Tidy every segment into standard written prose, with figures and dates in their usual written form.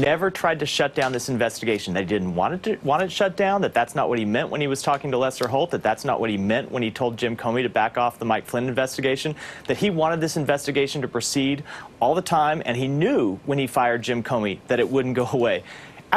never tried to shut down this investigation, that he didn't want it shut down, that's not what he meant when he was talking to Lester Holt, that's not what he meant when he told Jim Comey to back off the Mike Flynn investigation, that he wanted this investigation to proceed all the time, and he knew when he fired Jim Comey that it wouldn't go away.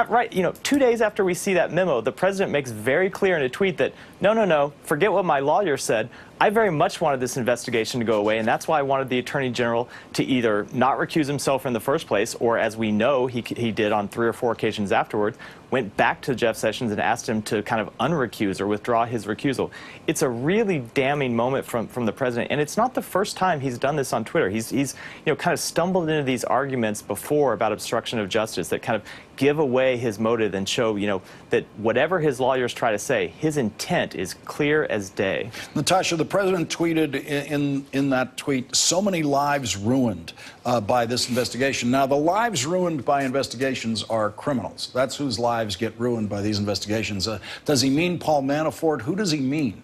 Right, 2 days after we see that memo, the president makes very clear in a tweet that, no, forget what my lawyer said. I very much wanted this investigation to go away, and that's why I wanted the Attorney General to either not recuse himself in the first place, or as we know he did on 3 or 4 occasions afterwards, went back to Jeff Sessions and asked him to kind of unrecuse or withdraw his recusal. It's a really damning moment from the president, and it's not the first time he's done this on Twitter. He's kind of stumbled into these arguments before about obstruction of justice that kind of give away his motive and show, that whatever his lawyers try to say, his intent is clear as day. Natasha, the president tweeted in that tweet, so many lives ruined by this investigation. Now, the lives ruined by investigations are criminals. That's whose lives get ruined by these investigations. Does he mean Paul Manafort? Who does he mean?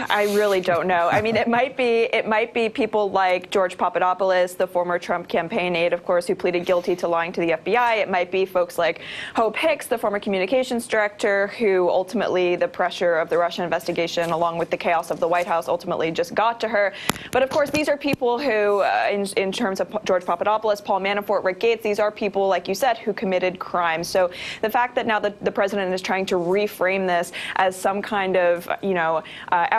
I really don't know. I mean, it might be people like George Papadopoulos, the former Trump campaign aide, of course, who pleaded guilty to lying to the FBI. It might be folks like Hope Hicks, the former communications director, who ultimately the pressure of the Russian investigation, along with the chaos of the White House, ultimately just got to her. But of course, these are people who, in terms of George Papadopoulos, Paul Manafort, Rick Gates, these are people, like you said, who committed crimes. So the fact that now the president is trying to reframe this as some kind of,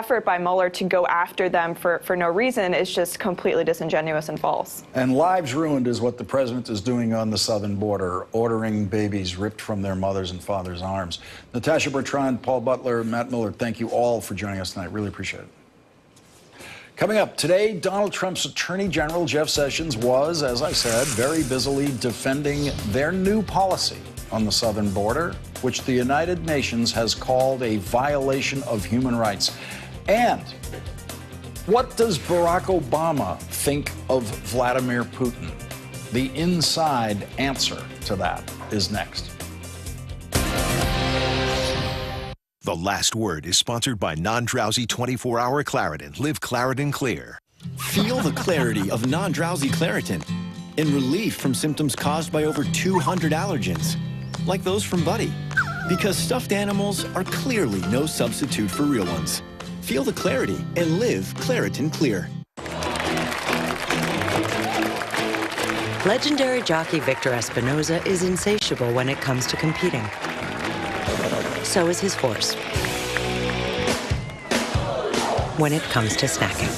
effort by Mueller to go after them for no reason is just completely disingenuous and false. And lives ruined is what the president is doing on the southern border, ordering babies ripped from their mothers' and fathers' arms. Natasha Bertrand, Paul Butler, Matt Miller, thank you all for joining us tonight. Really appreciate it. Coming up today, Donald Trump's Attorney General Jeff Sessions was, as I said, very busily defending their new policy on the southern border, which the United Nations has called a violation of human rights. And what does Barack Obama think of Vladimir Putin? The inside answer to that is next. The Last Word is sponsored by non-drowsy 24-hour Claritin. Live Claritin Clear. Feel the clarity of non-drowsy Claritin in relief from symptoms caused by over 200 allergens, like those from Buddy. Because stuffed animals are clearly no substitute for real ones. Feel the clarity and live Claritin Clear. Legendary jockey Victor Espinoza is insatiable when it comes to competing. So is his horse when it comes to snacking.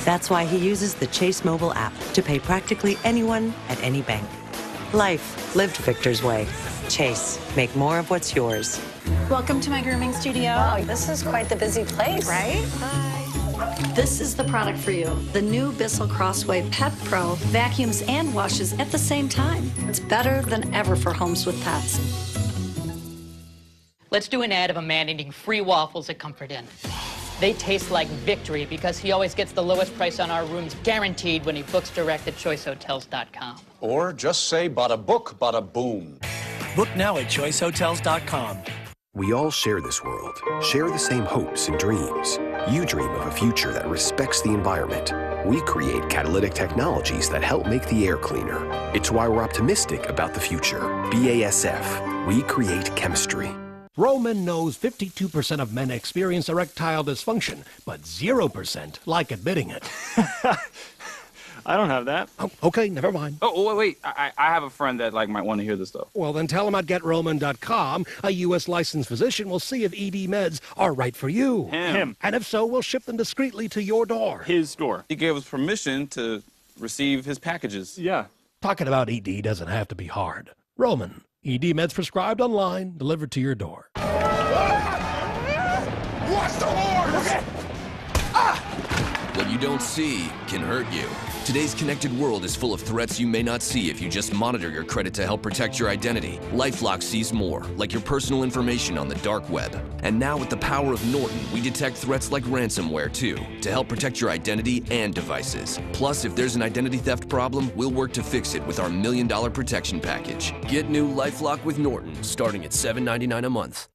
That's why he uses the Chase mobile app to pay practically anyone at any bank. Life lived Victor's way. Chase, make more of what's yours. Welcome to my grooming studio. Wow, this is quite the busy place. Right? Hi. This is the product for you. The new Bissell Crossway Pet Pro vacuums and washes at the same time. It's better than ever for homes with pets. Let's do an ad of a man eating free waffles at Comfort Inn. They taste like victory because he always gets the lowest price on our rooms guaranteed when he books direct at choicehotels.com. Or just say bada book, bada boom. Book now at choicehotels.com. We all share this world, share the same hopes and dreams. You dream of a future that respects the environment. We create catalytic technologies that help make the air cleaner. It's why we're optimistic about the future. BASF, we create chemistry. Roman knows 52% of men experience erectile dysfunction, but 0% like admitting it. I don't have that. Oh, okay, never mind. Oh, wait. I have a friend that might want to hear this stuff. Well, then tell him at GetRoman.com. A U.S. licensed physician will see if ED meds are right for you. Him. And if so, we'll ship them discreetly to your door. His door. He gave us permission to receive his packages. Yeah. Talking about ED doesn't have to be hard. Roman. ED meds prescribed online, delivered to your door. What's the horse? What you don't see can hurt you. Today's connected world is full of threats you may not see if you just monitor your credit to help protect your identity. LifeLock sees more, like your personal information on the dark web. And now with the power of Norton, we detect threats like ransomware too, to help protect your identity and devices. Plus, if there's an identity theft problem, we'll work to fix it with our $1 Million protection package. Get new LifeLock with Norton, starting at $7.99 a month.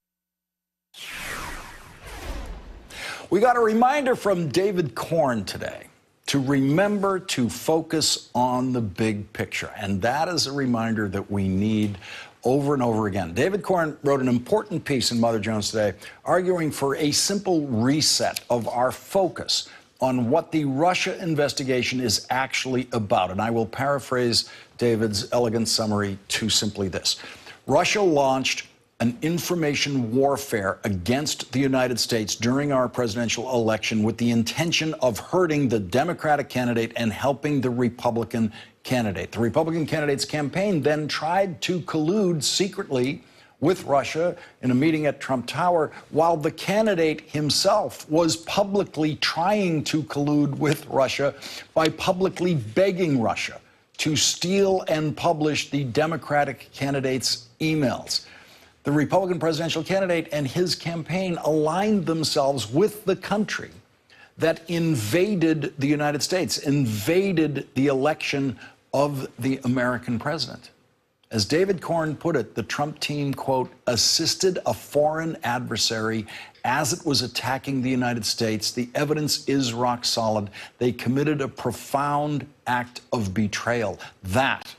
We got a reminder from David Korn today to remember to focus on the big picture. And that is a reminder that we need over and over again. David Korn wrote an important piece in Mother Jones today, arguing for a simple reset of our focus on what the Russia investigation is actually about. And I will paraphrase David's elegant summary to simply this. Russia launched an information warfare against the United States during our presidential election with the intention of hurting the Democratic candidate and helping the Republican candidate. The Republican candidate's campaign then tried to collude secretly with Russia in a meeting at Trump Tower, while the candidate himself was publicly trying to collude with Russia by publicly begging Russia to steal and publish the Democratic candidate's emails. The Republican presidential candidate and his campaign aligned themselves with the country that invaded the United States, invaded the election of the American president. As David Korn put it, the Trump team, quote, assisted a foreign adversary as it was attacking the United States. The evidence is rock solid. They committed a profound act of betrayal. That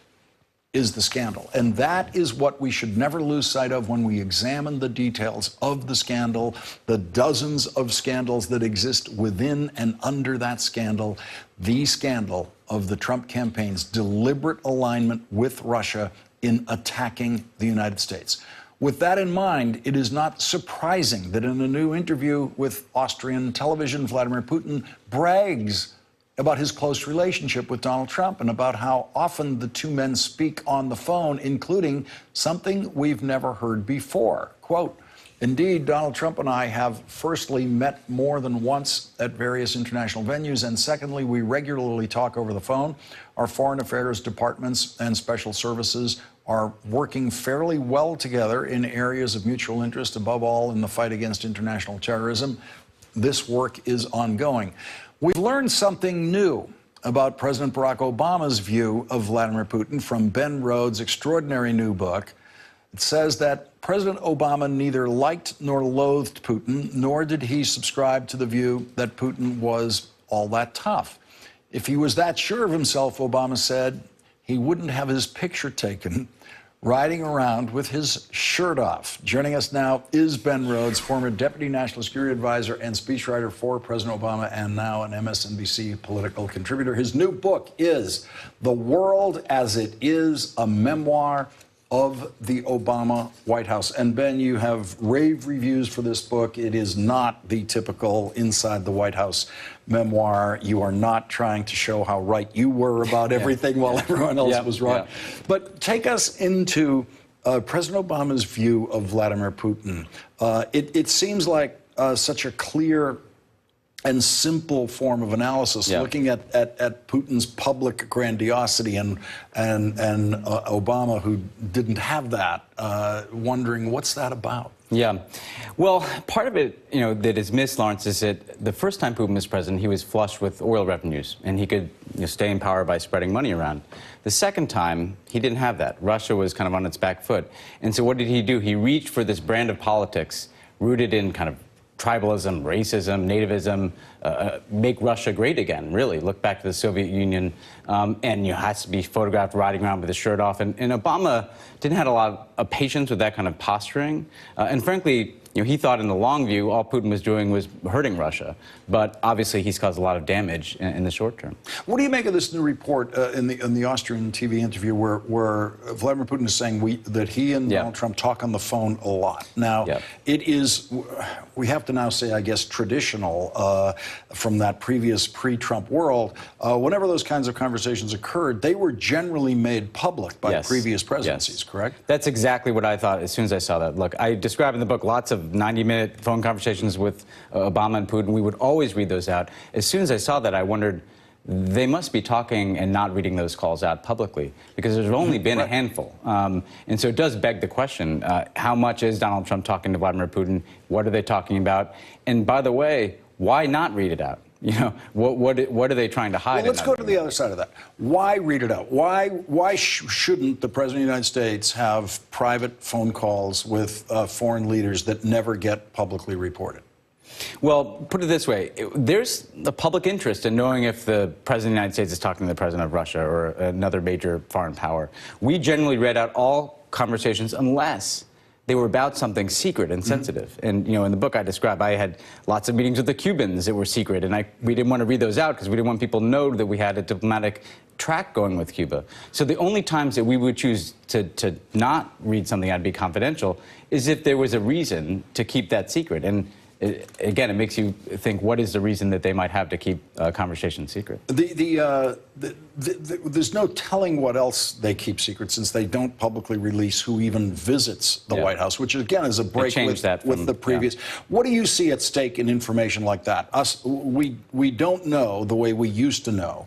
is the scandal. And that is what we should never lose sight of when we examine the details of the scandal, the dozens of scandals that exist within and under that scandal, the scandal of the Trump campaign's deliberate alignment with Russia in attacking the United States. With that in mind, it is not surprising that in a new interview with Austrian television, Vladimir Putin brags about his close relationship with Donald Trump and about how often the two men speak on the phone, including something we've never heard before. Quote, indeed, Donald Trump and I have firstly met more than once at various international venues, and secondly, we regularly talk over the phone. Our foreign affairs departments and special services are working fairly well together in areas of mutual interest, above all in the fight against international terrorism. This work is ongoing. We've learned something new about President Barack Obama's view of Vladimir Putin from Ben Rhodes' extraordinary new book. It says that President Obama neither liked nor loathed Putin, nor did he subscribe to the view that Putin was all that tough. If he was that sure of himself, Obama said, he wouldn't have his picture taken riding around with his shirt off. Joining us now is Ben Rhodes, former Deputy National Security Advisor and speechwriter for President Obama, and now an MSNBC political contributor. His new book is The World as It Is, a memoir of the Obama White House. And Ben, you have rave reviews for this book. It is not the typical inside the White House memoir. You are not trying to show how right you were about everything while everyone else was wrong. But take us into President Obama's view of Vladimir Putin. It seems like such a clear and simple form of analysis, looking at Putin's public grandiosity and Obama, who didn't have that, wondering what's that about? Yeah. Well, part of it, that is missed, Lawrence, is that the first time Putin was president, he was flush with oil revenues, and he could stay in power by spreading money around. The second time, he didn't have that. Russia was kind of on its back foot. And so what did he do? He reached for this brand of politics rooted in kind of tribalism, racism, nativism, make Russia great again, really. Look back to the Soviet Union, and has to be photographed riding around with his shirt off. And Obama didn't have a lot of patience with that kind of posturing. And frankly, he thought in the long view, all Putin was doing was hurting Russia. But obviously, he's caused a lot of damage in the short term. What do you make of this new report in the Austrian TV interview where Vladimir Putin is saying that he and Donald Trump talk on the phone a lot? Now, it is, we have to now say, I guess, traditional from that previous pre-Trump world. Whenever those kinds of conversations occurred, they were generally made public by previous presidencies, correct? That's exactly what I thought as soon as I saw that. Look, I describe in the book lots of 90-minute phone conversations with Obama and Putin. We would always read those out. As soon as I saw that, I wondered, they must be talking and not reading those calls out publicly, because there's only been a handful. And so it does beg the question, how much is Donald Trump talking to Vladimir Putin? What are they talking about? And by the way, why not read it out? What are they trying to hide? Well, let's go to the other side of that. Why read it out? Why shouldn't the President of the United States have private phone calls with foreign leaders that never get publicly reported? Well, put it this way. There's a public interest in knowing if the President of the United States is talking to the President of Russia or another major foreign power. We generally read out all conversations unless they were about something secret and sensitive. And, in the book I describe, I had lots of meetings with the Cubans that were secret, and we didn't want to read those out because we didn't want people to know that we had a diplomatic track going with Cuba. So the only times that we would choose to not read something out to be confidential is if there was a reason to keep that secret. And again, it makes you think, what is the reason that they might have to keep a conversation secret? There's no telling what else they keep secret, since they don't publicly release who even visits the White House, which again is a break with the previous. What do you see at stake in information like that? We don't know the way we used to know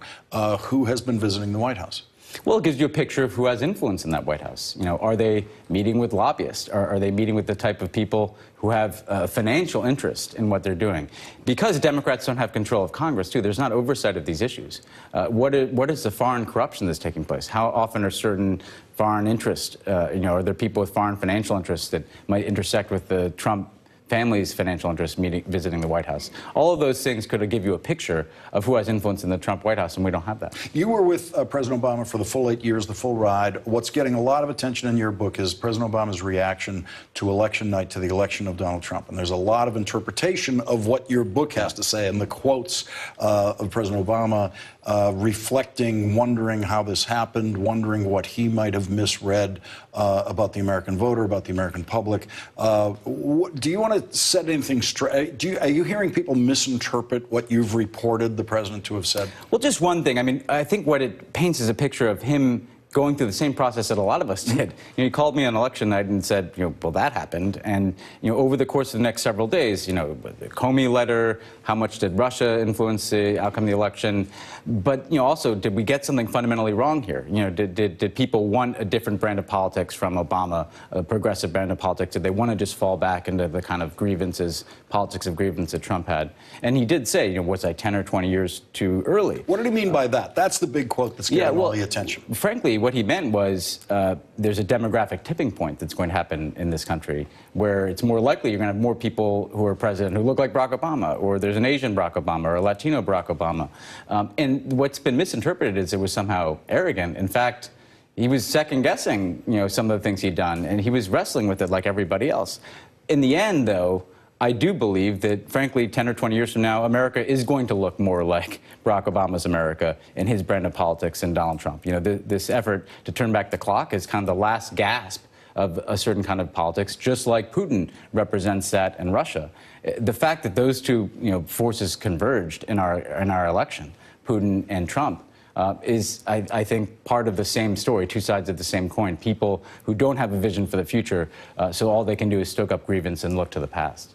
who has been visiting the White House. Well, it gives you a picture of who has influence in that White House. Are they meeting with lobbyists? Are they meeting with the type of people who have financial interest in what they're doing? Because Democrats don't have control of Congress, too, there's not oversight of these issues. What is the foreign corruption that's taking place? How often are certain foreign interests, are there people with foreign financial interests that might intersect with the Trump family's financial interests visiting the White House? All of those things could give you a picture of who has influence in the Trump White House, and we don't have that. You were with President Obama for the full 8 years, the full ride. What's getting a lot of attention in your book is President Obama's reaction to election night, to the election of Donald Trump. And there's a lot of interpretation of what your book has to say, and the quotes of President Obama reflecting, wondering how this happened, wondering what he might have misread about the American voter, about the American public. Do you want to set anything straight? Are you hearing people misinterpret what you've reported the president to have said? Well, just one thing. I mean, I think what it paints is a picture of him going through the same process that a lot of us did. He called me on election night and said, well, that happened. And, over the course of the next several days, the Comey letter, how much did Russia influence the outcome of the election? But, also, did we get something fundamentally wrong here? Did people want a different brand of politics from Obama, a progressive brand of politics? Did they want to just fall back into the kind of politics of grievance that Trump had? And he did say, was I 10 or 20 years too early? What did he mean by that? That's the big quote that's getting all the attention. Frankly, what he meant was there's a demographic tipping point that's going to happen in this country where it's more likely you're going to have more people who are president who look like Barack Obama, or there's an Asian Barack Obama, or a Latino Barack Obama. And what's been misinterpreted is it was somehow arrogant. In fact, he was second-guessing, some of the things he'd done, and he was wrestling with it like everybody else. In the end, though, I do believe that, frankly, 10 or 20 years from now, America is going to look more like Barack Obama's America and his brand of politics than Donald Trump. This effort to turn back the clock is kind of the last gasp of a certain kind of politics, just like Putin represents that in Russia. The fact that those two, forces converged in our election, Putin and Trump, is, I think, part of the same story, two sides of the same coin. People who don't have a vision for the future, so all they can do is stoke up grievance and look to the past.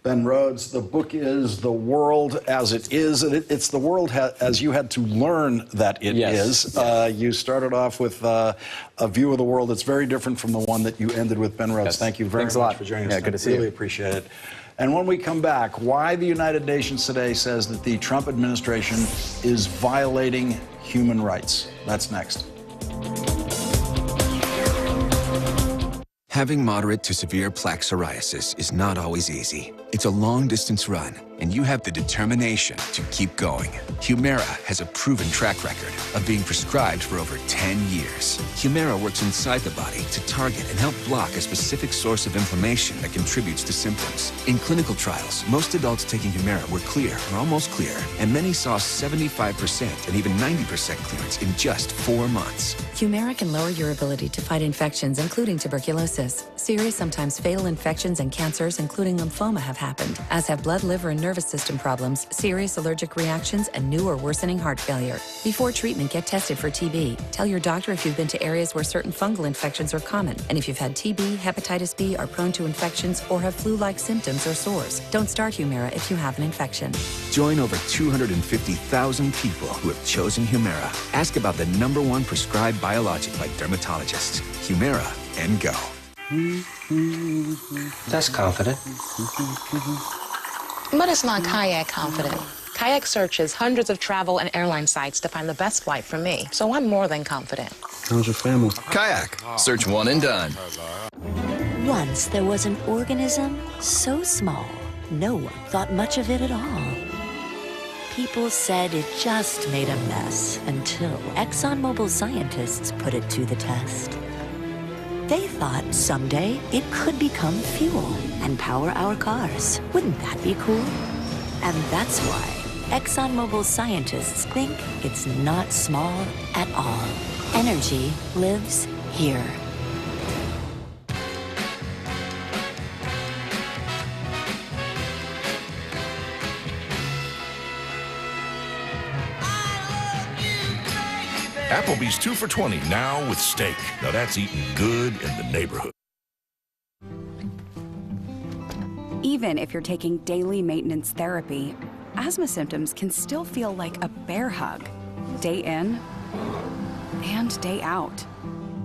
Ben Rhodes, the book is The World as It Is, and it's the world as you had to learn that it is. You started off with a view of the world that's very different from the one that you ended with. Ben Rhodes, thank you very much for joining us. Yeah, good to see you. Really appreciate it. And when we come back, why the United Nations today says that the Trump administration is violating human rights. That's next. Having moderate to severe plaque psoriasis is not always easy. It's a long-distance run, and you have the determination to keep going. Humira has a proven track record of being prescribed for over 10 years. Humira works inside the body to target and help block a specific source of inflammation that contributes to symptoms. In clinical trials, most adults taking Humira were clear or almost clear, and many saw 75% and even 90% clearance in just 4 months. Humira can lower your ability to fight infections, including tuberculosis. Serious, sometimes fatal infections and cancers, including lymphoma, have happened, as have blood, liver, and nervous system problems, serious allergic reactions, and new or worsening heart failure. Before treatment, get tested for TB. Tell your doctor if you've been to areas where certain fungal infections are common, and if you've had TB, hepatitis B, are prone to infections, or have flu-like symptoms or sores. Don't start Humira if you have an infection. Join over 250,000 people who have chosen Humira. Ask about the #1 prescribed biologic by dermatologists. Humira and go. That's confident. But it's not kayak confident. Kayak searches hundreds of travel and airline sites to find the best flight for me, so I'm more than confident. How's your family? Kayak. Search one and done. Once there was an organism so small no one thought much of it at all. People said it just made a mess until ExxonMobil scientists put it to the test. They thought someday it could become fuel and power our cars. Wouldn't that be cool? And that's why ExxonMobil scientists think it's not small at all. Energy lives here. Applebee's 2 for $20 now with steak. Now that's eating good in the neighborhood. Even if you're taking daily maintenance therapy, asthma symptoms can still feel like a bear hug, day in and day out.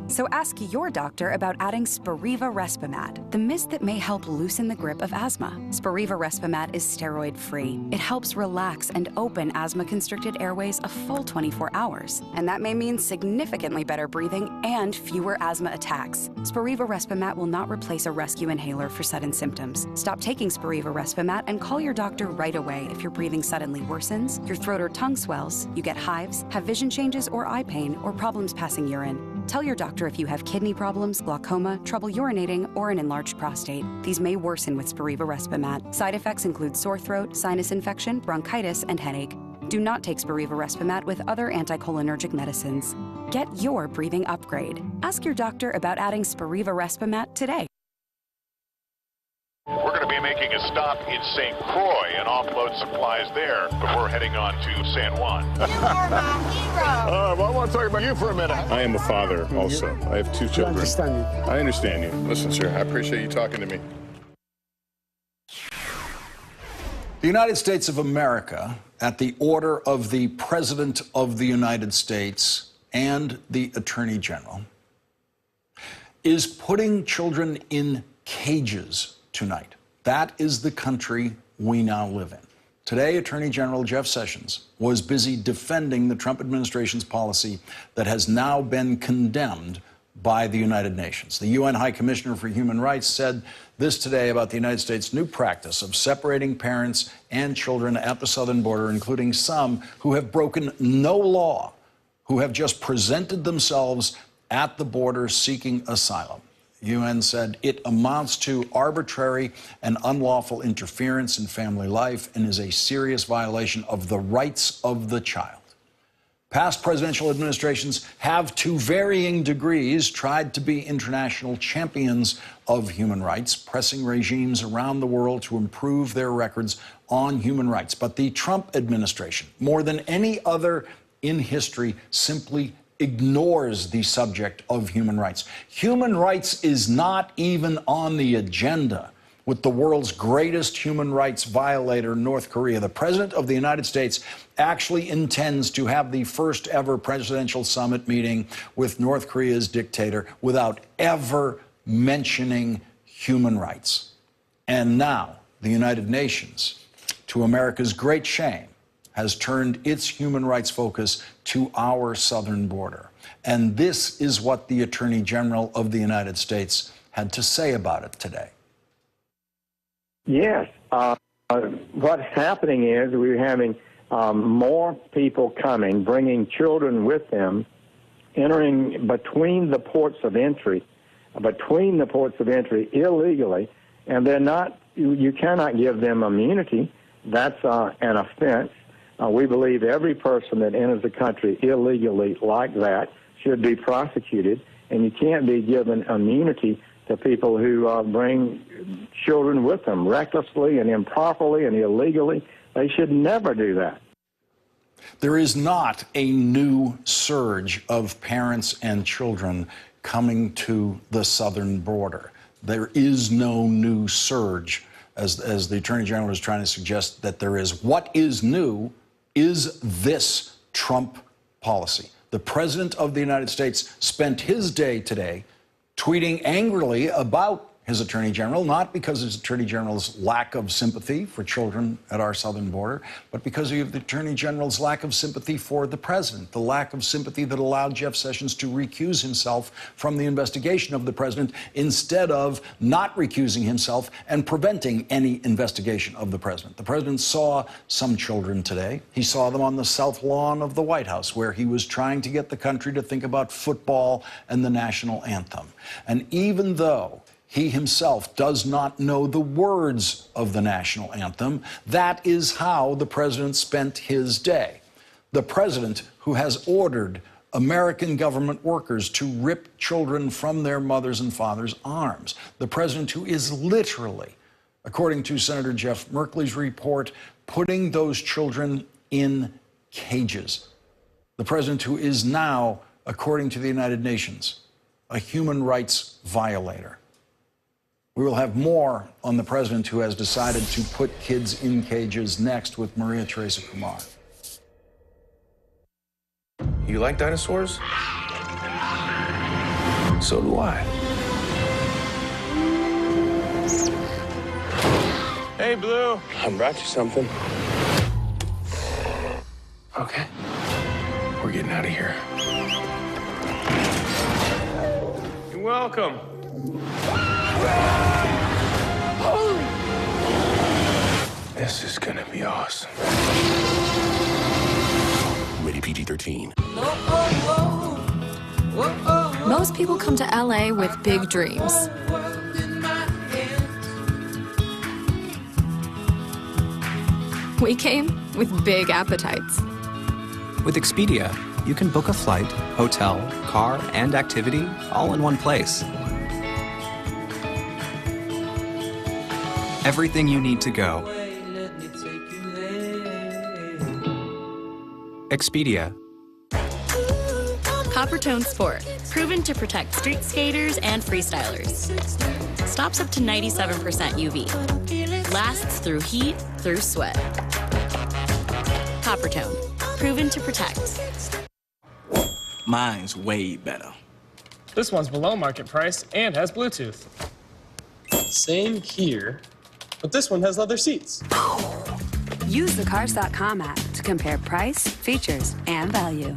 So ask your doctor about adding Spiriva Respimat, the mist that may help loosen the grip of asthma. Spiriva Respimat is steroid-free. It helps relax and open asthma-constricted airways a full 24 hours. And that may mean significantly better breathing and fewer asthma attacks. Spiriva Respimat will not replace a rescue inhaler for sudden symptoms. Stop taking Spiriva Respimat and call your doctor right away if your breathing suddenly worsens, your throat or tongue swells, you get hives, have vision changes or eye pain, or problems passing urine. Tell your doctor if you have kidney problems, glaucoma, trouble urinating, or an enlarged prostate. These may worsen with Spiriva Respimat. Side effects include sore throat, sinus infection, bronchitis, and headache. Do not take Spiriva Respimat with other anticholinergic medicines. Get your breathing upgrade. Ask your doctor about adding Spiriva Respimat today. We're going to be making a stop in St. Croix and offload supplies there before heading on to San Juan. You are my hero. Well, I want to talk about you for a minute. I am a father also. I have 2 children. I understand you. Listen, sir, I appreciate you talking to me. The United States of America, at the order of the President of the United States and the Attorney General, is putting children in cages tonight. That is the country we now live in. Today, Attorney General Jeff Sessions was busy defending the Trump administration's policy that has now been condemned by the United Nations. The UN High Commissioner for Human Rights said this today about the United States' new practice of separating parents and children at the southern border, including some who have broken no law, who have just presented themselves at the border seeking asylum. UN said it amounts to arbitrary and unlawful interference in family life and is a serious violation of the rights of the child. Past presidential administrations have, to varying degrees, tried to be international champions of human rights, pressing regimes around the world to improve their records on human rights. But the Trump administration, more than any other in history, simply ignores the subject of human rights. Human rights is not even on the agenda with the world's greatest human rights violator, North Korea. The President of the United States actually intends to have the first ever presidential summit meeting with North Korea's dictator without ever mentioning human rights. And now the United Nations, to America's great shame, has turned its human rights focus to our southern border. And this is what the Attorney General of the United States had to say about it today. Yes. What's happening is we're having more people coming, bringing children with them, entering between the ports of entry illegally, and they're not, you cannot give them immunity. That's an offense. We believe every person that enters the country illegally like that should be prosecuted, and you can't be given immunity to people who bring children with them recklessly and improperly and illegally. They should never do that. There is not a new surge of parents and children coming to the southern border. There is no new surge, as the Attorney General is trying to suggest that there is. What is new is this Trump policy. The President of the United States spent his day today tweeting angrily about his Attorney General, not because his Attorney General's lack of sympathy for children at our southern border, but because of the Attorney General's lack of sympathy for the president, the lack of sympathy that allowed Jeff Sessions to recuse himself from the investigation of the president instead of not recusing himself and preventing any investigation of the president. The president saw some children today. He saw them on the south lawn of the White House, where he was trying to get the country to think about football and the national anthem. And even though he himself does not know the words of the national anthem, that is how the president spent his day. The president who has ordered American government workers to rip children from their mothers' and fathers' arms. The president who is literally, according to Senator Jeff Merkley's report, putting those children in cages. The president who is now, according to the United Nations, a human rights violator. We will have more on the president who has decided to put kids in cages next with Maria Teresa Kumar. You like dinosaurs? So do I. Hey, Blue. I brought you something. Okay. We're getting out of here. You're welcome. This is gonna be awesome. Rated PG-13. Most people come to LA with big dreams. We came with big appetites. With Expedia, you can book a flight, hotel, car, and activity all in one place. Everything you need to go. Expedia. Coppertone Sport, proven to protect street skaters and freestylers. Stops up to 97% UV. Lasts through heat, through sweat. Coppertone, proven to protect. Mine's way better. This one's below market price and has Bluetooth. Same here, but this one has leather seats. Use the Cars.com app to compare price, features, and value.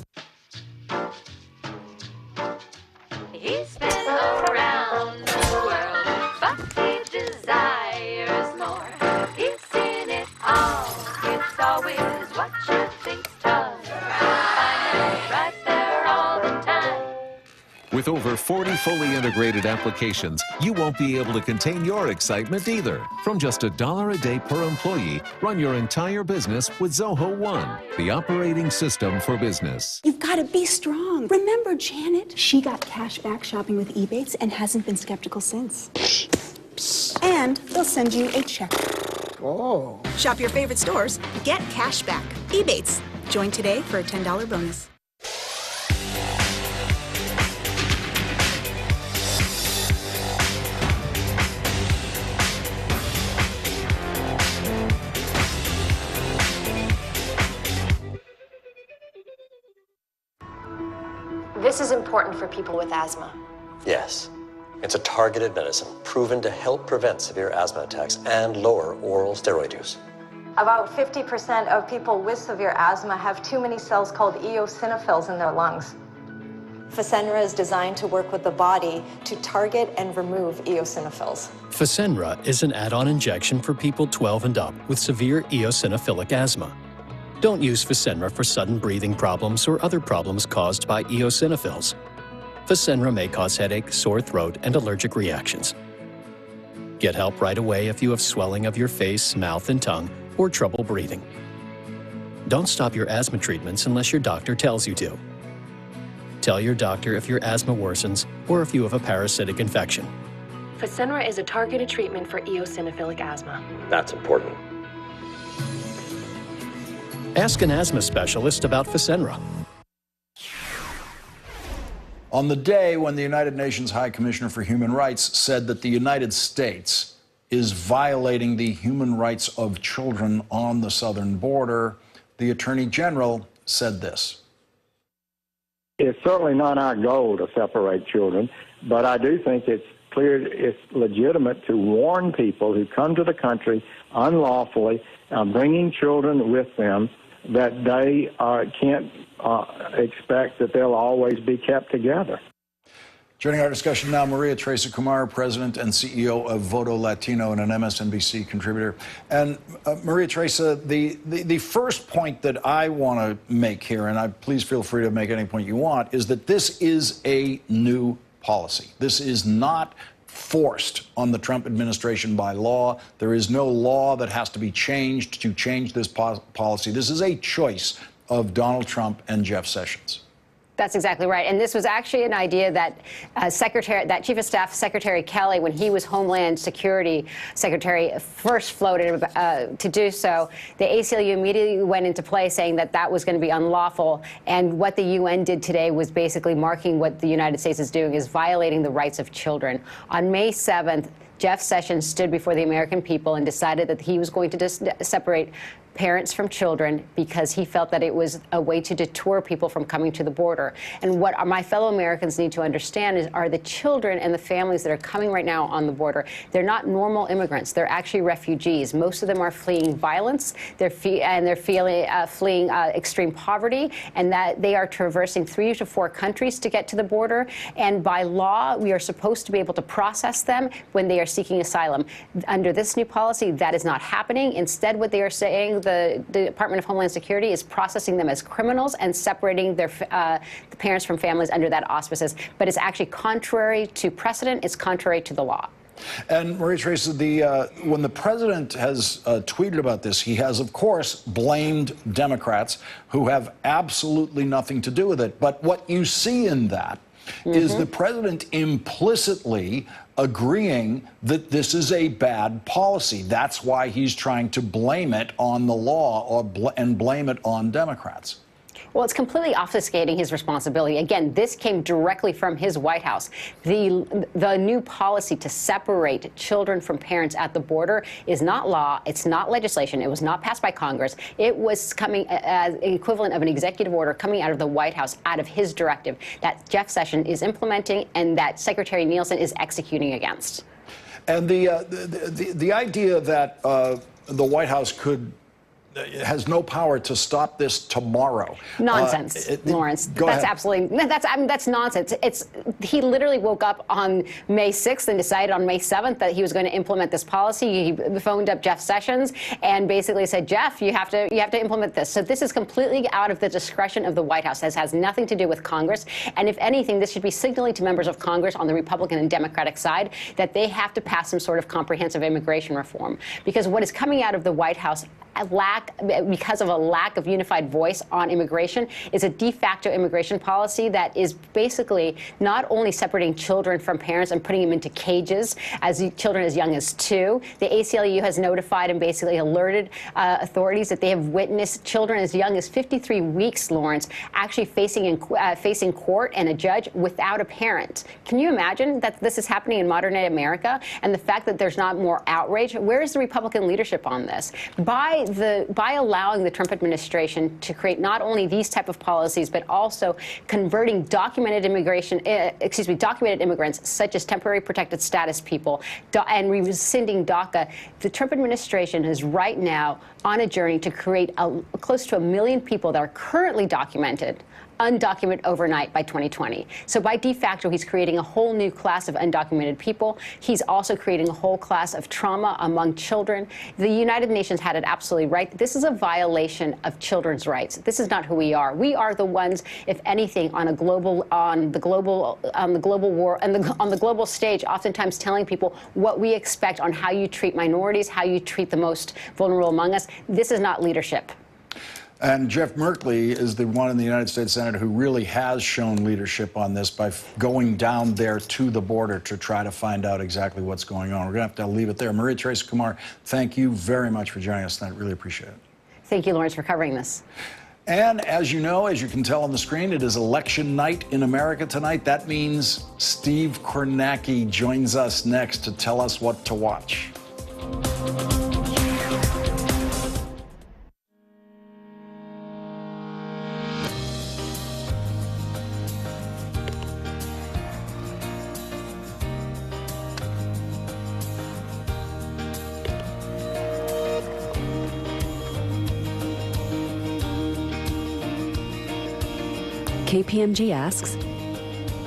He's been around the world, but he desires more. He's seen it all. It's always what you think's tough. Finance right there all the time. With over 40 fully integrated applications, you won't be able to contain your excitement either. From just $1 a day per employee, run your entire business with Zoho One, the operating system for business. You've got to be strong. Remember Janet? She got cash back shopping with Ebates and hasn't been skeptical since. And they'll send you a check. Oh. Shop your favorite stores. Get cash back. Ebates. Join today for a $10 bonus. This is important for people with asthma. Yes. It's a targeted medicine proven to help prevent severe asthma attacks and lower oral steroid use. About 50% of people with severe asthma have too many cells called eosinophils in their lungs. Fasenra is designed to work with the body to target and remove eosinophils. Fasenra is an add-on injection for people 12 and up with severe eosinophilic asthma. Don't use Fasenra for sudden breathing problems or other problems caused by eosinophils. Fasenra may cause headache, sore throat, and allergic reactions. Get help right away if you have swelling of your face, mouth, and tongue, or trouble breathing. Don't stop your asthma treatments unless your doctor tells you to. Tell your doctor if your asthma worsens or if you have a parasitic infection. Fasenra is a targeted treatment for eosinophilic asthma. That's important. Ask an asthma specialist about Fasenra. On the day when the United Nations High Commissioner for Human Rights said that the United States is violating the human rights of children on the southern border, the Attorney General said this. It's certainly not our goal to separate children, but I do think it's clear it's legitimate to warn people who come to the country unlawfully, bringing children with them, that they can't expect that they'll always be kept together. Joining our discussion now, Maria Teresa Kumar, President and CEO of Voto Latino and an MSNBC contributor. And Maria Teresa, the first point that I want to make here, and please feel free to make any point you want, is that this is a new policy. This is not forced on the Trump administration by law. There is no law that has to be changed to change this policy. This is a choice of Donald Trump and Jeff Sessions. That's exactly right. And this was actually an idea that Chief of Staff Secretary Kelly, when he was Homeland Security Secretary, first floated to do so. The ACLU immediately went into play saying that that was going to be unlawful. And what the UN did today was basically marking what the United States is doing is violating the rights of children. On May 7th, Jeff Sessions stood before the American people and decided that he was going to separate parents from children because he felt that it was a way to deter people from coming to the border. And what my fellow Americans need to understand are the children and the families that are coming right now on the border. They're not normal immigrants. They're actually refugees. Most of them are fleeing violence. They're fleeing extreme poverty, and that they are traversing 3 to 4 countries to get to the border. And by law, we are supposed to be able to process them when they are seeking asylum. Under this new policy, that is not happening. Instead, what they are saying, the Department of Homeland Security is processing them as criminals and separating their the parents from families under that auspices. But it's actually contrary to precedent. It's contrary to the law. And Maria Teresa, when the president has tweeted about this, he has, of course, blamed Democrats who have absolutely nothing to do with it. But what you see in that is the president implicitly agreeing that this is a bad policy. That's why he's trying to blame it on the law and blame it on Democrats. Well, it's completely obfuscating his responsibility. Again, this came directly from his White House. The new policy to separate children from parents at the border is not law. It's not legislation. It was not passed by Congress. It was coming as equivalent of an executive order coming out of the White House, out of his directive that Jeff Sessions is implementing and that Secretary Nielsen is executing against. And the idea that the White House has no power to stop this tomorrow. Nonsense, Lawrence. That's absolutely, that's nonsense. He literally woke up on May 6th and decided on May 7th that he was going to implement this policy. He phoned up Jeff Sessions and basically said, Jeff, you have to implement this. So this is completely out of the discretion of the White House. This has nothing to do with Congress. And if anything, this should be signaling to members of Congress on the Republican and Democratic side that they have to pass some sort of comprehensive immigration reform. Because what is coming out of the White House because of a lack of unified voice on immigration is a de facto immigration policy that is basically not only separating children from parents and putting them into cages as children as young as 2. The ACLU has notified and basically alerted authorities that they have witnessed children as young as 53 weeks, Lawrence, actually facing court and a judge without a parent. Can you imagine that this is happening in modern-day America? And the fact that there's not more outrage? Where is the Republican leadership on this? By allowing the Trump administration to create not only these type of policies, but also converting documented immigrants, such as temporary protected status people, and rescinding DACA, the Trump administration is right now on a journey to create close to 1 million people that are currently undocumented overnight by 2020. So by de facto, he's creating a whole new class of undocumented people. He's also creating a whole class of trauma among children. The United Nations had it absolutely right. This is a violation of children's rights. This is not who we are. We are the ones, if anything, on the global stage, oftentimes telling people what we expect on how you treat minorities, how you treat the most vulnerable among us. This is not leadership. And Jeff Merkley is the one in the United States Senate who really has shown leadership on this by going down there to the border to try to find out exactly what's going on. We're going to have to leave it there. Maria Teresa Kumar, thank you very much for joining us tonight. Really appreciate it. Thank you, Lawrence, for covering this. And as you know, as you can tell on the screen, it is election night in America tonight. That means Steve Kornacki joins us next to tell us what to watch. KPMG asks,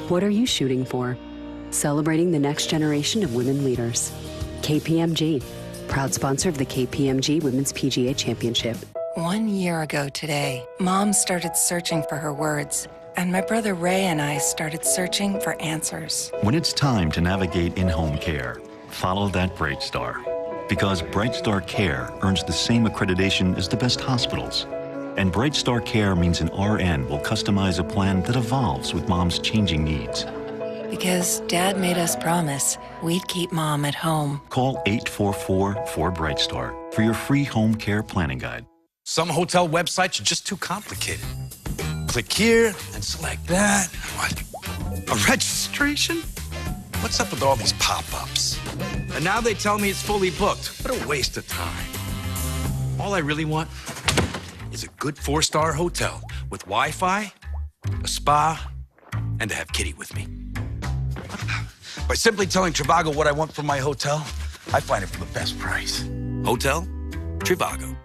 what are you shooting for? Celebrating the next generation of women leaders. KPMG, proud sponsor of the KPMG Women's PGA Championship. 1 year ago today, Mom started searching for her words, and my brother Ray and I started searching for answers. When it's time to navigate in-home care, follow that Bright Star. Because Bright Star Care earns the same accreditation as the best hospitals. And Bright Star Care means an RN will customize a plan that evolves with Mom's changing needs. Because Dad made us promise we'd keep Mom at home. Call 844-4BRIGHT STAR for your free home care planning guide. Some hotel websites are just too complicated. Click here and select that. What? A registration? What's up with all these pop-ups? And now they tell me it's fully booked. What a waste of time. All I really want is a good 4-star hotel with Wi-Fi, a spa, and to have Kitty with me. By simply telling Trivago what I want from my hotel, I find it for the best price. Hotel Trivago.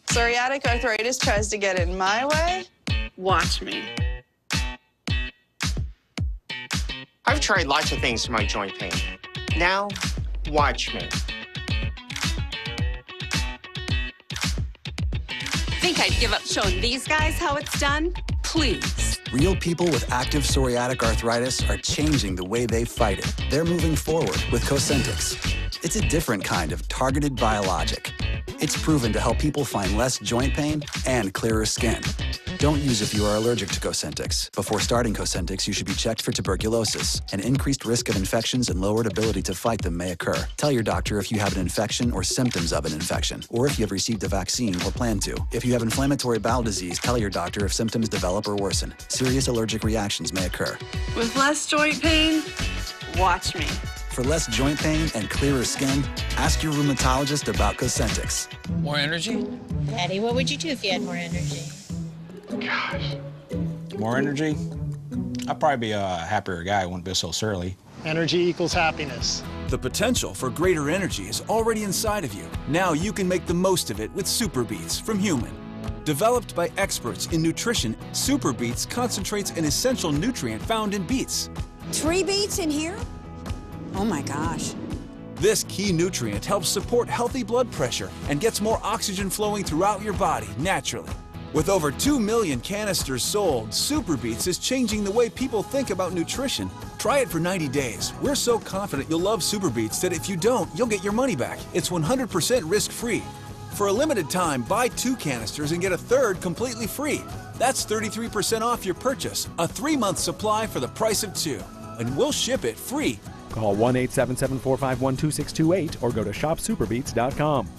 Psoriatic arthritis tries to get in my way? Watch me. I've tried lots of things for my joint pain. Now, watch me. Think I'd give up showing these guys how it's done? Please. Real people with active psoriatic arthritis are changing the way they fight it. They're moving forward with Cosentyx. It's a different kind of targeted biologic. It's proven to help people find less joint pain and clearer skin. Don't use if you are allergic to Cosentyx. Before starting Cosentyx, you should be checked for tuberculosis. An increased risk of infections and lowered ability to fight them may occur. Tell your doctor if you have an infection or symptoms of an infection, or if you have received a vaccine or plan to. If you have inflammatory bowel disease, tell your doctor if symptoms develop or worsen. Serious allergic reactions may occur. With less joint pain, watch me. For less joint pain and clearer skin, ask your rheumatologist about Cosentyx. More energy? Daddy, what would you do if you had more energy? Gosh. More energy? I'd probably be a happier guy. I wouldn't be so surly. Energy equals happiness. The potential for greater energy is already inside of you. Now you can make the most of it with Super Beets from Human. Developed by experts in nutrition, Super Beets concentrates an essential nutrient found in beets. 3 beets in here? Oh my gosh. This key nutrient helps support healthy blood pressure and gets more oxygen flowing throughout your body naturally. With over 2 million canisters sold, Super Beets is changing the way people think about nutrition. Try it for 90 days. We're so confident you'll love Super Beets that if you don't, you'll get your money back. It's 100% risk-free. For a limited time, buy 2 canisters and get a third completely free. That's 33% off your purchase, a 3-month supply for the price of 2. And we'll ship it free. Call 1-877-451-2628 or go to shopsuperbeets.com.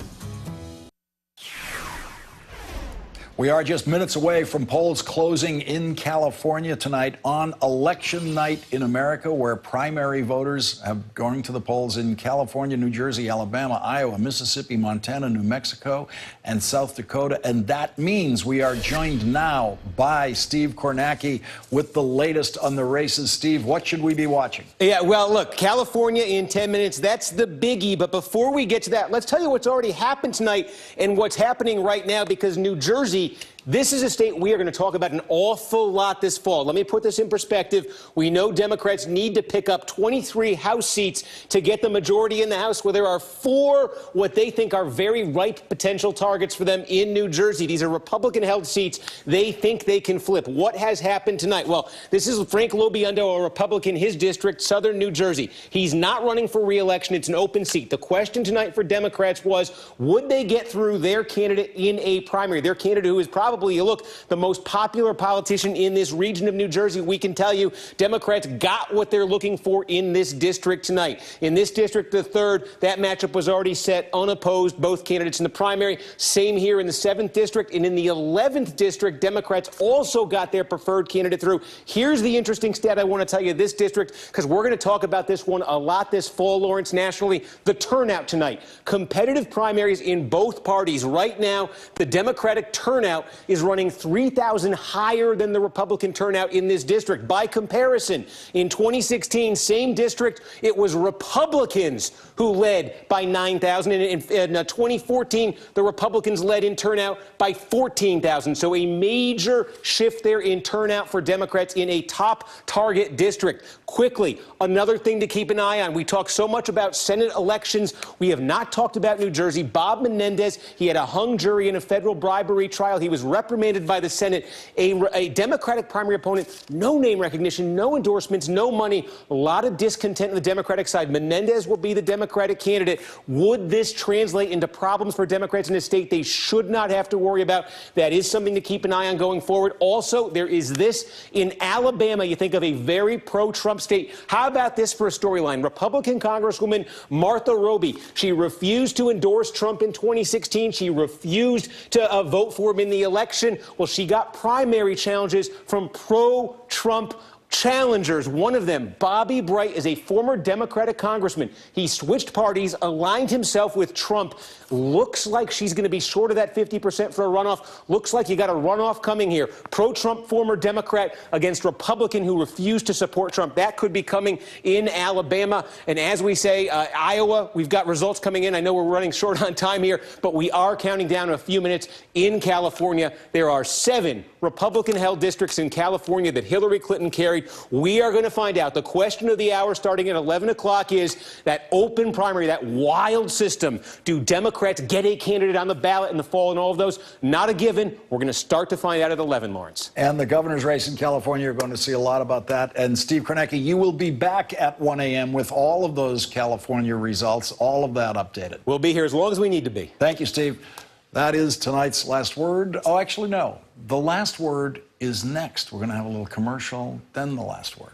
We are just minutes away from polls closing in California tonight on election night in America, where primary voters have going to the polls in California, New Jersey, Alabama, Iowa, Mississippi, Montana, New Mexico, and South Dakota. And that means we are joined now by Steve Kornacki with the latest on the races. Steve, what should we be watching? Yeah, well, look, California in 10 minutes, that's the biggie. But before we get to that, let's tell you what's already happened tonight and what's happening right now, because New Jersey, this is a state we are going to talk about an awful lot this fall. Let me put this in perspective. We know Democrats need to pick up 23 House seats to get the majority in the House, where there are 4 what they think are very ripe potential targets for them in New Jersey. These are Republican-held seats they think they can flip. What has happened tonight? Well, this is Frank Lobiondo, a Republican, his district, southern New Jersey. He's not running for re-election. It's an open seat. The question tonight for Democrats was, would they get through their candidate in a primary? Their candidate who is probably, you look, the most popular politician in this region of New Jersey. We can tell you Democrats got what they're looking for in this district tonight. In this district, the 3rd, that matchup was already set, unopposed, both candidates in the primary. Same here in the 7th district. And in the 11th district, Democrats also got their preferred candidate through. Here's the interesting stat I want to tell you, this district, because we're going to talk about this one a lot this fall, Lawrence, nationally. The turnout tonight. Competitive primaries in both parties. Right now, the Democratic turnout is running 3,000 higher than the Republican turnout in this district. By comparison, in 2016, same district, it was Republicans who led by 9,000. And in 2014, the Republicans led in turnout by 14,000. So a major shift there in turnout for Democrats in a top target district. Quickly, another thing to keep an eye on. We talk so much about Senate elections. We have not talked about New Jersey. Bob Menendez, he had a hung jury in a federal bribery trial. He was reprimanded by the Senate. A Democratic primary opponent, no name recognition, no endorsements, no money, a lot of discontent on the Democratic side. Menendez will be the Democratic candidate. Would this translate into problems for Democrats in a state they should not have to worry about? That is something to keep an eye on going forward. Also, there is this in Alabama. You think of a very pro-Trump state. How about this for a storyline? Republican Congresswoman Martha Roby. She refused to endorse Trump in 2016. She refused to vote for him in the election. Well, she got primary challenges from pro-Trump challengers. One of them, Bobby Bright, is a former Democratic congressman. He switched parties, aligned himself with Trump. Looks like she's going to be short of that 50% for a runoff. Looks like you got a runoff coming here. Pro-Trump former Democrat against Republican who refused to support Trump. That could be coming in Alabama. And as we say, Iowa, we've got results coming in. I know we're running short on time here, but we are counting down in a few minutes. In California, there are 7 Republican-held districts in California that Hillary Clinton carried. We are going to find out. The question of the hour starting at 11 o'clock is that open primary, that wild system. Do Democrats get a candidate on the ballot in the fall and all of those? Not a given. We're going to start to find out at 11, Lawrence. And the governor's race in California, you're going to see a lot about that. And Steve Kornacki, you will be back at 1 a.m. with all of those California results, all of that updated. We'll be here as long as we need to be. Thank you, Steve. That is tonight's last word. Oh, actually, no. The last word is next. We're going to have a little commercial, then the last word.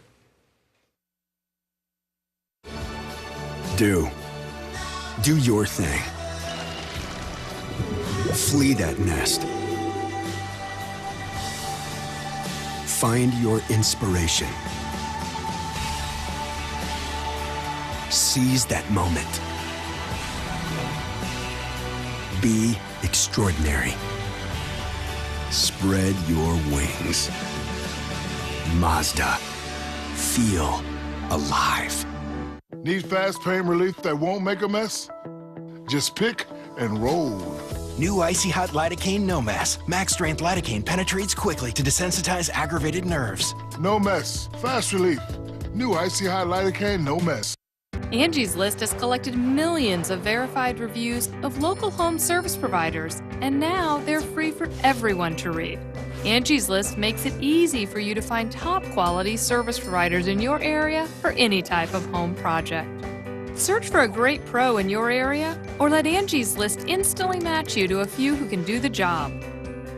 Do your thing. Flee that nest. Find your inspiration. Seize that moment. Be extraordinary. Spread your wings. Mazda. Feel alive. Need fast pain relief that won't make a mess? Just pick and roll. New Icy Hot Lidocaine No Mess. Max strength lidocaine penetrates quickly to desensitize aggravated nerves. No mess. Fast relief. New Icy Hot Lidocaine No Mess. Angie's List has collected millions of verified reviews of local home service providers, and now they're free for everyone to read. Angie's List makes it easy for you to find top-quality service providers in your area for any type of home project. Search for a great pro in your area, or let Angie's List instantly match you to a few who can do the job.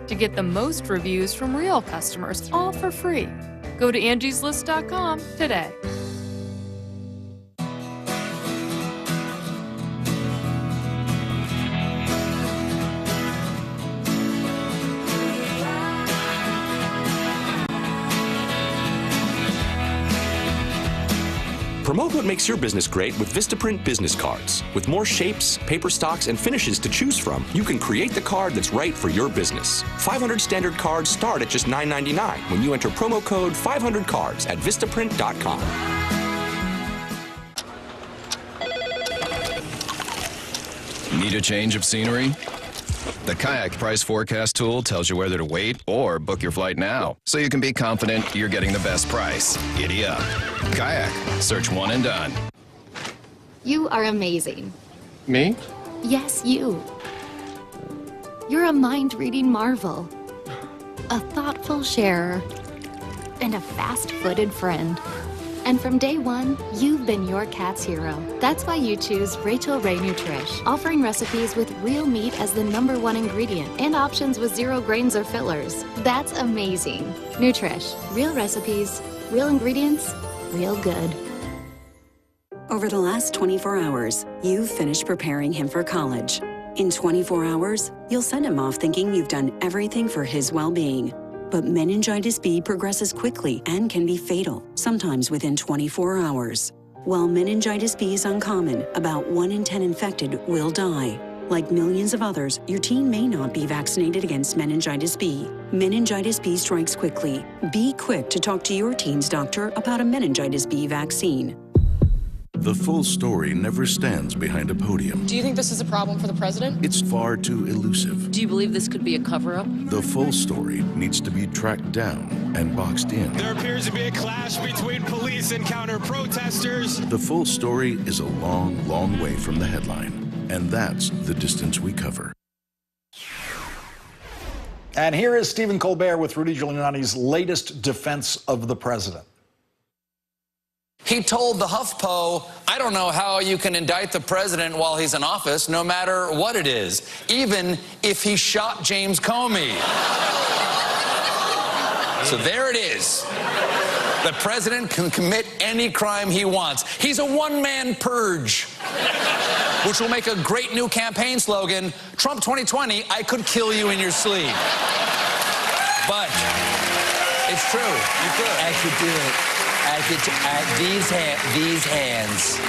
To get the most reviews from real customers, all for free, go to angieslist.com today. Promote what makes your business great with Vistaprint business cards. With more shapes, paper stocks, and finishes to choose from, you can create the card that's right for your business. 500 standard cards start at just $9.99 when you enter promo code 500cards at Vistaprint.com. Need a change of scenery? The Kayak Price Forecast tool tells you whether to wait or book your flight now, so you can be confident you're getting the best price. Giddy up. Kayak. Search one and done. You are amazing. Me? Yes, you. You're a mind-reading marvel, a thoughtful sharer, and a fast-footed friend. And from day one, you've been your cat's hero. That's why you choose Rachel Ray Nutrish, offering recipes with real meat as the #1 ingredient and options with 0 grains or fillers. That's amazing. Nutrish, real recipes, real ingredients, real good. Over the last 24 hours, you've finished preparing him for college. In 24 hours, you'll send him off thinking you've done everything for his well-being. But meningitis B progresses quickly and can be fatal, sometimes within 24 hours. While meningitis B is uncommon, about 1 in 10 infected will die. Like millions of others, your teen may not be vaccinated against meningitis B. Meningitis B strikes quickly. Be quick to talk to your teen's doctor about a meningitis B vaccine. The full story never stands behind a podium. Do you think this is a problem for the president? It's far too elusive. Do you believe this could be a cover-up? The full story needs to be tracked down and boxed in. There appears to be a clash between police and counter-protesters. The full story is a long, long way from the headline, and that's the distance we cover. And here is Stephen Colbert with Rudy Giuliani's latest defense of the president. He told the HuffPo, I don't know how you can indict the president while he's in office, no matter what it is, even if he shot James Comey. So there it is. The president can commit any crime he wants. He's a one-man purge, which will make a great new campaign slogan, Trump 2020, I could kill you in your sleep. But it's true. You could. I could do it. These hands.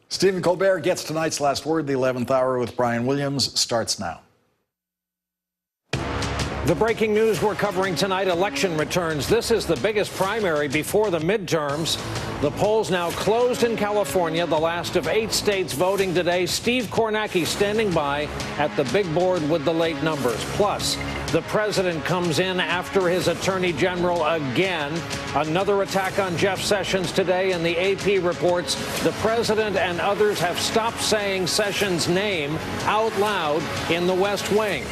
Stephen Colbert gets tonight's last word. The 11th hour with Brian Williams starts now. The breaking news we're covering tonight, election returns. This is the biggest primary before the midterms. The polls now closed in California, the last of 8 states voting today. Steve Kornacki standing by at the big board with the late numbers. Plus, the president comes in after his attorney general again. Another attack on Jeff Sessions today, and the AP reports the president and others have stopped saying Sessions' name out loud in the West Wing.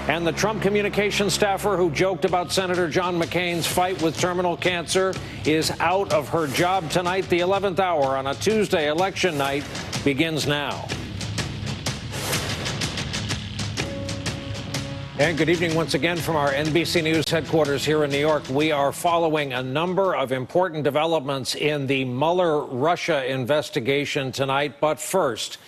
And the Trump communications staffer who joked about Senator John McCain's fight with terminal cancer is out of her job tonight. The 11th hour on a Tuesday election night begins now. And good evening once again from our NBC News headquarters here in New York. We are following a number of important developments in the Mueller-Russia investigation tonight. But first,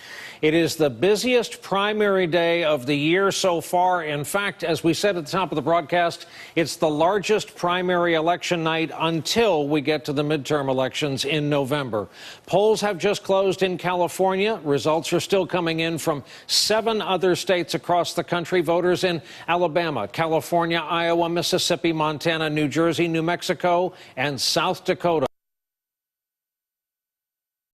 it is the busiest primary day of the year so far. In fact, as we said at the top of the broadcast, it's the largest primary election night until we get to the midterm elections in November. Polls have just closed in California. Results are still coming in from 7 other states across the country. Voters in Alabama, California, Iowa, Mississippi, Montana, New Jersey, New Mexico, and South Dakota